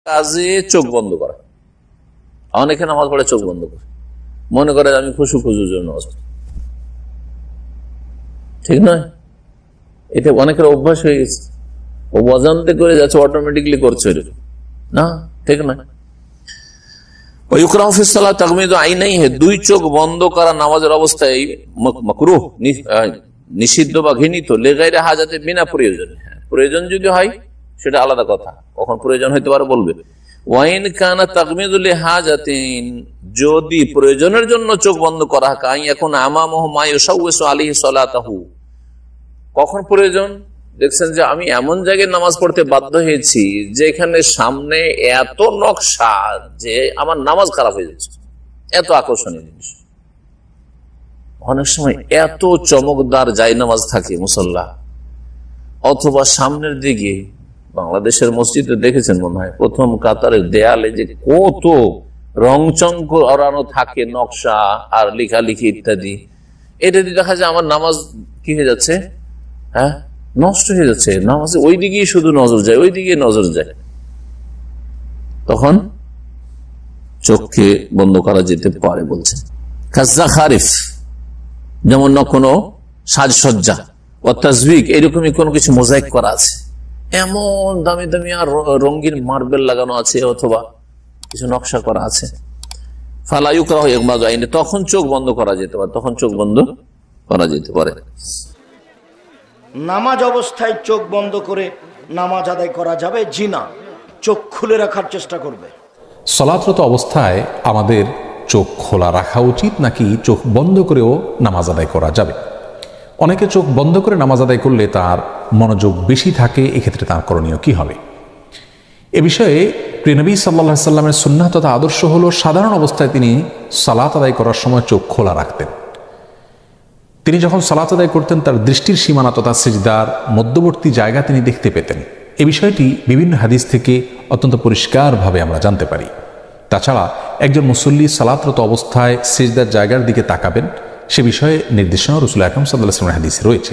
কাজে চোখ বন্ধ করা। অনেকে নামাজ পড়ে চোখ বন্ধ করে, মনে করে আমি খুশু খুশুর জন্য নামাজ পড়ি। ঠিক নয়, এটা অনেকের অভ্যাস হয়ে গেছে, ও অজান্তে করে যাচ্ছে, অটোমেটিকলি করছে না, ঠিক না। দুই চোখ বন্ধ করা নামাজের অবস্থায় মাকরুহ, নিষিদ্ধ বা ঘৃণিত, লেগাইরে হাজাতে, বিনা প্রয়োজনে। প্রয়োজন যদি হয় সেটা আলাদা কথা, কখন প্রয়োজন হইতে পারে বলবে। ওয়াইন কানা তাগমিদুল হাজাতিন, যদি প্রয়োজনের জন্য চোখ বন্ধ করা হয়, এখন আমামহু মা ইউসাউসু আলাইহি সালাতাহু, কখন প্রয়োজন? দেখছেন যে আমি এমন জায়গায় নামাজ পড়তে বাধ্য হয়েছি যেখানে সামনে এত নকশা যে আমার নামাজ খারাপ হয়ে যাচ্ছে, এত আকর্ষণীয় জিনিস। অনেক সময় এত চমকদার জায়নামাজ থাকে মুসল্লা, অথবা সামনের দিকে বাংলাদেশের মসজিদে দেখেছেন মনে হয়, প্রথম কাতারের দেয়ালে যে কত রংচং করানো থাকে, নকশা আর লেখালেখি ইত্যাদি। এটা দিয়ে দেখা যায় আমার নামাজ কি হয়ে যাচ্ছে, হ্যাঁ, নষ্ট হয়ে যাচ্ছে। নামাজে ওই দিকেই শুধু নজর যায়, ওই দিকে নজর যায়। তখন চোখকে বন্ধ করা যেতে পারে বলছে। খাজা খারিফ, যেমন কোনো সাজসজ্জা ও তাজবিক, এরকমই কোনো কিছু মোজাইক করা আছে, এমন দামি দামি আর রঙিন মার্বেল লাগানো আছে, অথবা কিছু নকশা করা আছে, ফালায়ুকরাহ ইগমাযু আইনি, তখন চোখ বন্ধ করা যেতে পারে, তখন চোখ বন্ধ করা যেতে পারে। নামাজ অবস্থায় চোখ বন্ধ করে নামাজ আদায় করা যাবে? জি না, চোখ খুলে রাখার চেষ্টা করবে। সালাতরত অবস্থায় আমাদের চোখ খোলা রাখা উচিত নাকি চোখ বন্ধ করেও নামাজ আদায় করা যাবে? অনেকে চোখ বন্ধ করে নামাজ আদায় করলে তার মনোযোগ বেশি থাকে, এক্ষেত্রে তার করণীয় কি হবে? এ বিষয়ে প্রিয় নবী সাল্লাল্লাহু আলাইহি সাল্লামের সুন্নাহ তথা আদর্শ হলো, সাধারণ অবস্থায় তিনি সালাত আদায় করার সময় চোখ খোলা রাখতেন। তিনি যখন সালাত আদায় করতেন তার দৃষ্টির সীমানা তথা সিজদার মধ্যবর্তী জায়গা তিনি দেখতে পেতেন। এ বিষয়টি বিভিন্ন হাদিস থেকে অত্যন্ত পরিষ্কারভাবে আমরা জানতে পারি। তাছাড়া একজন মুসল্লি সালাতরত অবস্থায় সিজদার জায়গার দিকে তাকাবেন, সে বিষয়ে নির্দেশনা রাসূল আকরাম সাল্লাল্লাহু আলাইহি ওয়াসাল্লামের হাদিসে রয়েছে।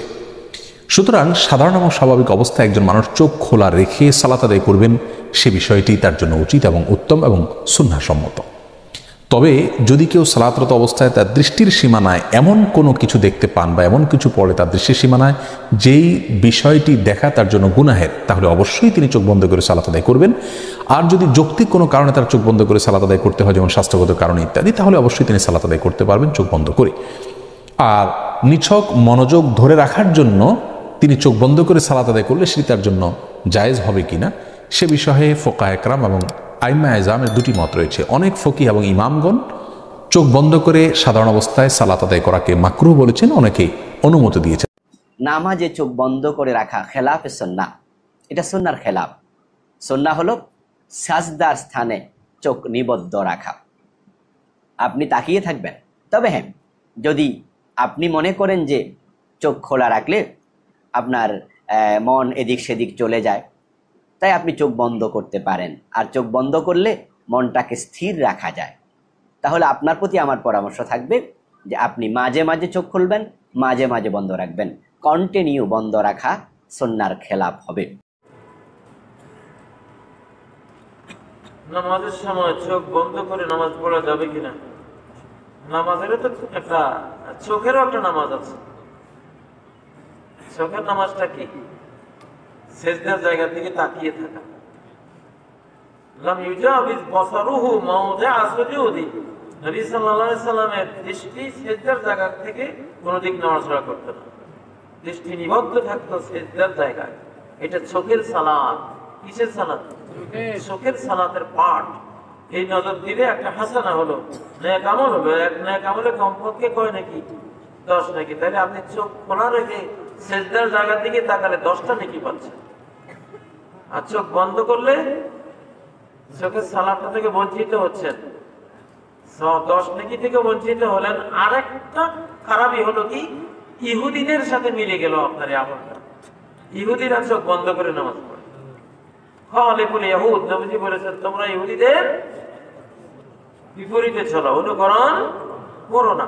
সুতরাং সাধারণ এবং স্বাভাবিক অবস্থায় একজন মানুষ চোখ খোলা রেখে সালাত আদায় করবেন, সে বিষয়টি তার জন্য উচিত এবং উত্তম এবং সুন্নাহসম্মত। তবে যদি কেউ সালাতরত অবস্থায় তার দৃষ্টির সীমানায় এমন কোনো কিছু দেখতে পান বা এমন কিছু পড়ে তার দৃষ্টির সীমানায় যেই বিষয়টি দেখা তার জন্য গুনাহের, তাহলে অবশ্যই তিনি চোখ বন্ধ করে সালাত আদায় করবেন। আর যদি যৌক্তিক কোনো কারণে তার চোখ বন্ধ করে সালাত আদায় করতে হয়, যেমন স্বাস্থ্যগত কারণে ইত্যাদি, তাহলে অবশ্যই তিনি সালাত আদায় করতে পারবেন চোখ বন্ধ করে। আর নিছক মনোযোগ ধরে রাখার জন্য তিনি চোখ বন্ধ করে সালাত আদায় করলে সেটি তার জন্য জায়েজ হবে কিনা, সে বিষয়ে ফুকাহে কেরাম এবং আইম্মা এজামের দুটি মত রয়েছে। অনেক ফকিহ এবং ইমামগণ চোখ বন্ধ করে সাধারণ অবস্থায় সালাত আদায় করাকে মাকরুহ বলেছেন, অনেকেই অনুমতি দিয়েছেন। নামাজে চোখ বন্ধ করে রাখা খেলাফে সুন্নাহ, এটা সুন্নাহর খেলাফ। সুন্নাহ হলো সাজদার স্থানে চোখ নিবদ্ধ রাখা। আপনি তাকিয়ে থাকবেন, তবে হ্যাঁ, যদি আপনি মনে করেন যে চোখ খোলা রাখলে আপনার মন এদিক সেদিক চলে যায়, তাই আপনি চোখ বন্ধ করতে পারেন। আর চোখ বন্ধ করলে মনটাকে স্থির রাখা যায়। তাহলে আপনার প্রতি আমার পরামর্শ থাকবে যে আপনি মাঝে মাঝে চোখ খুলবেন, মাঝে মাঝে বন্ধ রাখবেন। কন্টিনিউ বন্ধ রাখা সুন্নাহর খেলাফ হবে। নামাজের সময় চোখ বন্ধ করে নামাজ পড়া যাবে কিনা? নামাজেরও তো একটা, চোখেরও একটা নামাজ আছে। চোখের নামাজটা কি? সিজদার জায়গা থেকে তাকিয়ে থাকা। লাম ইউজাবিজ বাসারুহু মাওদিআ সুজুদি, নবী সাল্লাল্লাহু আলাইহি সাল্লামের দৃষ্টি সিজদার জায়গা থেকে কোনো দিক নড়াচড়া করতে না, দৃষ্টি নিবদ্ধ থাকতো সিজদার জায়গায়। এটা চোখের সালাত। কিসের সালাত? চোখের সালাতের পাঠ। এই নজর দিলে একটা হাসানা হলো, নেক আমল হবে। এক নেক আমলে কমপক্ষে কয় নাকি? 10 নাকি। তাহলে আপনি চোখ খোলা রেখে সিজদার জায়গার দিকে তাকালে 10টা নেকি পাচ্ছেন। আর চোখ বন্ধ করলে চোখের সালাতটা থেকে বঞ্চিত হচ্ছেন, 10 নেকি থেকে বঞ্চিত হলেন। আরেকটা খারাপই হলো কি, ইহুদিদের সাথে মিলে গেল আপনার এই আমলটা। ইহুদিরা চোখ বন্ধ করে নামাজ পড়ে। খালিকুল ইয়াহুদ, নবীজি বলেছেন তোমরা ইহুদিদের বিপরীতে চলো, অনুকরণ করো না।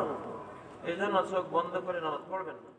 এই জন্য চোখ বন্ধ করে নামাজ পড়বেন না।